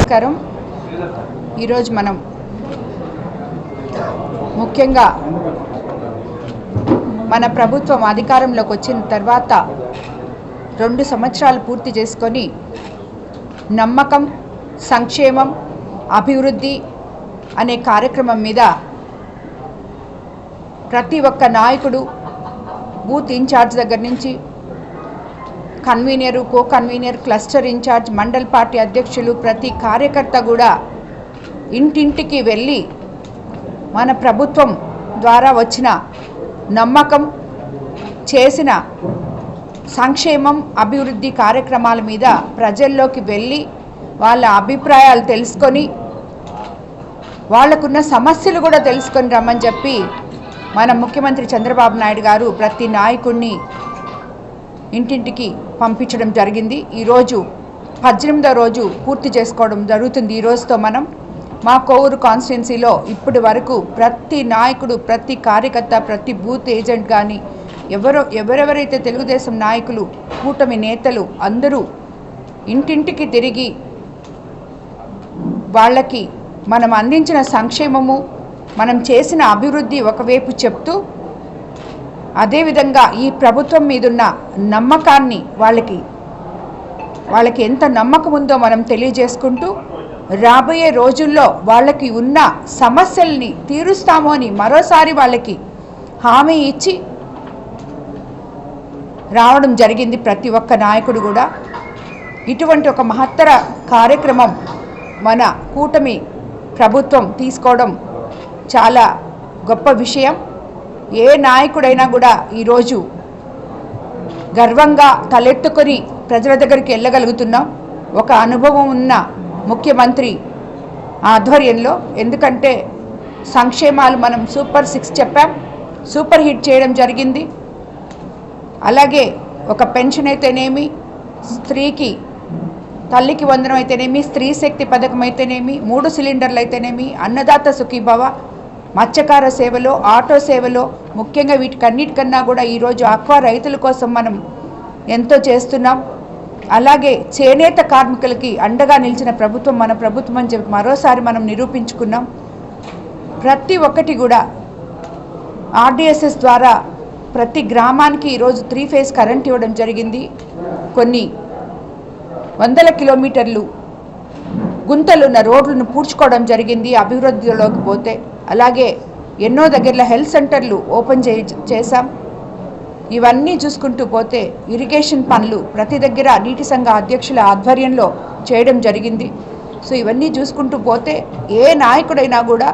నమస్కారం. ఈరోజు మనం ముఖ్యంగా మన ప్రభుత్వం అధికారంలోకి వచ్చిన తర్వాత 2 సంవత్సరాలు పూర్తి చేసుకొని నమ్మకం, సంక్షేమం, అభివృద్ధి అనే కార్యక్రమం మీద ప్రతి ఒక్క నాయకుడు బూత్ ఇన్ఛార్జ్ దగ్గర నుంచి convener, co convener, cluster incharge, mandal party అధ్యక్షులు, ప్రతి కార్యకర్త కూడా ఇంటింటికి వెళ్ళి మన ప్రభుత్వం ద్వారా వచ్చిన నమ్మకం, చేసిన సంక్షేమం, అభివృద్ధి కార్యక్రమాల మీద ప్రజల్లోకి వెళ్ళి వాళ్ళ అభిప్రాయాలు తెలుసుకొని వాళ్ళకున్న సమస్యలు కూడా తెలుసుకొని రమ్మని చెప్పి మన ముఖ్యమంత్రి చంద్రబాబు నాయుడు గారు ప్రతి నాయకుడిని ఇంటింటికి పంపించడం జరిగింది. ఈరోజు 18వ రోజు పూర్తి చేసుకోవడం జరుగుతుంది. ఈ రోజుతో మనం మా కోవూరు కాన్స్టిట్యున్సీలో ఇప్పటి వరకు ప్రతి నాయకుడు, ప్రతి కార్యకర్త, ప్రతి బూత్ ఏజెంట్ కానీ ఎవరెవరైతే తెలుగుదేశం నాయకులు, కూటమి నేతలు అందరూ ఇంటింటికి తిరిగి వాళ్ళకి మనం అందించిన సంక్షేమము, మనం చేసిన అభివృద్ధి ఒకవైపు చెప్తూ అదేవిధంగా ఈ ప్రభుత్వం మీదున్న నమ్మకాన్ని వాళ్ళకి ఎంత నమ్మకం ఉందో మనం తెలియజేసుకుంటూ రాబోయే రోజుల్లో వాళ్ళకి ఉన్న సమస్యల్ని తీరుస్తాము అని మరోసారి వాళ్ళకి హామీ ఇచ్చి రావడం జరిగింది. ప్రతి ఒక్క నాయకుడు కూడా ఇటువంటి ఒక మహత్తర కార్యక్రమం మన కూటమి ప్రభుత్వం తీసుకోవడం చాలా గొప్ప విషయం. ఏ నాయకుడైనా కూడా ఈరోజు గర్వంగా తలెత్తుకొని ప్రజల దగ్గరికి వెళ్ళగలుగుతున్నాం ఒక అనుభవం ఉన్న ముఖ్యమంత్రి ఆధ్వర్యంలో. ఎందుకంటే సంక్షేమాలు మనం సూపర్ 6 చెప్పాం, సూపర్ హిట్ చేయడం జరిగింది. అలాగే ఒక పెన్షన్ అయితేనేమి, స్త్రీకి తల్లికి వందనం అయితేనేమి, స్త్రీ శక్తి పథకం అయితేనేమి, 3 సిలిండర్లు అయితేనేమి, అన్నదాత సుఖీభవ, మత్స్యకార సేవలో, ఆటో సేవలో, ముఖ్యంగా వీటికన్నిటికన్నా కూడా ఈరోజు ఆక్వా రైతుల కోసం మనం ఎంతో చేస్తున్నాం. అలాగే చేనేత కార్మికులకి అండగా నిలిచిన ప్రభుత్వం మన ప్రభుత్వం అని చెప్పి మరోసారి మనం నిరూపించుకున్నాం. ప్రతి ఒక్కటి కూడా ఆర్డీఎస్ఎస్ ద్వారా ప్రతి గ్రామానికి ఈరోజు 3 ఫేజ్ కరెంట్ ఇవ్వడం జరిగింది. కొన్ని వందల కిలోమీటర్లు గుంతలున్న రోడ్లను పూడ్చుకోవడం జరిగింది అభివృద్ధిలోకి పోతే. అలాగే ఎన్నో దగ్గరలో హెల్త్ సెంటర్లు ఓపెన్ చేశాం. ఇవన్నీ చూసుకుంటూ పోతే ఇరిగేషన్ పనులు ప్రతి దగ్గర నీటి సంఘ అధ్యక్షుల ఆధ్వర్యంలో చేయడం జరిగింది. సో ఇవన్నీ చూసుకుంటూ పోతే ఏ నాయకుడైనా కూడా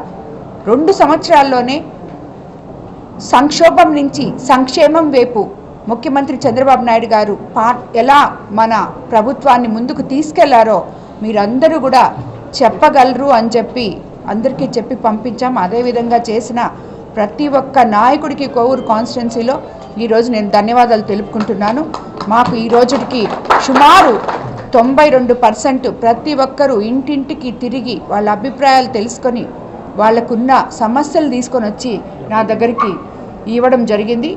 2 సంవత్సరాల్లోనే సంక్షోభం నుంచి సంక్షేమం వైపు ముఖ్యమంత్రి చంద్రబాబు నాయుడు గారు ఎలా మన ప్రభుత్వాన్ని ముందుకు తీసుకెళ్లారో మీరందరూ కూడా చెప్పగలరు అని చెప్పి అందరికీ చెప్పి పంపించాం. అదేవిధంగా చేసిన ప్రతి ఒక్క నాయకుడికి కోవూరు కాన్స్టిట్యున్సీలో ఈరోజు నేను ధన్యవాదాలు తెలుపుకుంటున్నాను. మాకు ఈ రోజుకి సుమారు 92% ప్రతి ఒక్కరూ ఇంటింటికి తిరిగి వాళ్ళ అభిప్రాయాలు తెలుసుకొని వాళ్ళకున్న సమస్యలు తీసుకొని వచ్చి నా దగ్గరికి ఇవ్వడం జరిగింది.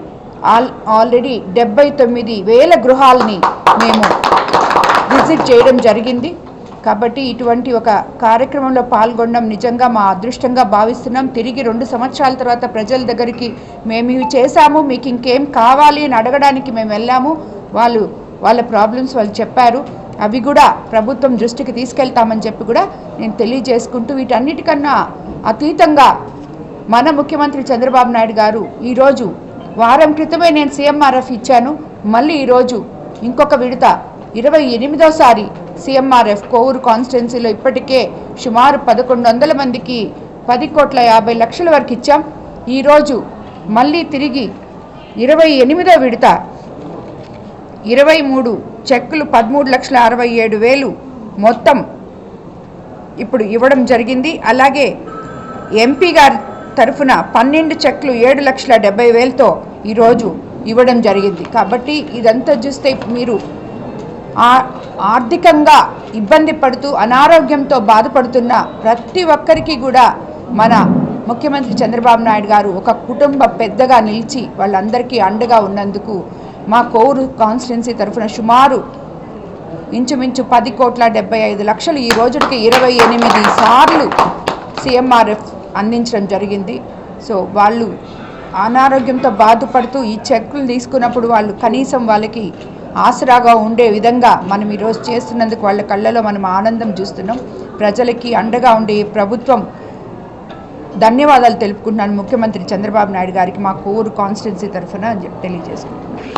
ఆల్రెడీ 79,000 గృహాలని మేము విజిట్ చేయడం జరిగింది. కాబట్టి ఇటువంటి ఒక కార్యక్రమంలో పాల్గొనడం నిజంగా మా అదృష్టంగా భావిస్తున్నాం. తిరిగి 2 సంవత్సరాల తర్వాత ప్రజల దగ్గరికి మేము ఇవి చేశాము, మీకు ఇంకేం కావాలి అని అడగడానికి మేము వెళ్ళాము. వాళ్ళ ప్రాబ్లమ్స్ వాళ్ళు చెప్పారు. అవి కూడా ప్రభుత్వం దృష్టికి తీసుకెళ్తామని చెప్పి కూడా నేను తెలియజేసుకుంటూ వీటన్నిటికన్నా అతీతంగా మన ముఖ్యమంత్రి చంద్రబాబు నాయుడు గారు ఈరోజు వారం క్రితమే నేను సీఎంఆర్ఎఫ్ ఇచ్చాను. మళ్ళీ ఈరోజు ఇంకొక విడత 28వ సీఎంఆర్ఎఫ్ కోవూరు కాన్స్టిట్యున్సీలో ఇప్పటికే సుమారు 1100 మందికి 10,50,00,000 వరకు ఇచ్చాం. ఈరోజు మళ్ళీ తిరిగి 28వ విడత 23 చెక్కులు 13,67,000 మొత్తం ఇప్పుడు ఇవ్వడం జరిగింది. అలాగే ఎంపీ గారి తరఫున 12 చెక్కులు 7,70,000తో ఈరోజు ఇవ్వడం జరిగింది. కాబట్టి ఇదంతా చూస్తే మీరు ఆర్థికంగా ఇబ్బంది పడుతూ అనారోగ్యంతో బాధపడుతున్న ప్రతి ఒక్కరికి కూడా మన ముఖ్యమంత్రి చంద్రబాబు నాయుడు గారు ఒక కుటుంబ పెద్దగా నిలిచి వాళ్ళందరికీ అండగా ఉన్నందుకు మా కోవూరు కాన్స్టిట్యున్సీ తరఫున సుమారు ఇంచుమించు 10,75,00,000 ఈ రోజుకి 28 సార్లు CMRF అందించడం జరిగింది. సో వాళ్ళు అనారోగ్యంతో బాధపడుతూ ఈ చెక్కులు తీసుకున్నప్పుడు వాళ్ళు కనీసం వాళ్ళకి ఆసరాగా ఉండే విధంగా మనం ఈరోజు చేస్తున్నందుకు వాళ్ళ కళ్ళలో మనం ఆనందం చూస్తున్నాం. ప్రజలకి అండగా ఉండే ప్రభుత్వం ధన్యవాదాలు తెలుపుకుంటున్నాను ముఖ్యమంత్రి చంద్రబాబు నాయుడు గారికి మా కోర్ కాన్స్టిట్యున్సీ తరఫున అని చెప్పి తెలియజేసుకుంటున్నాను.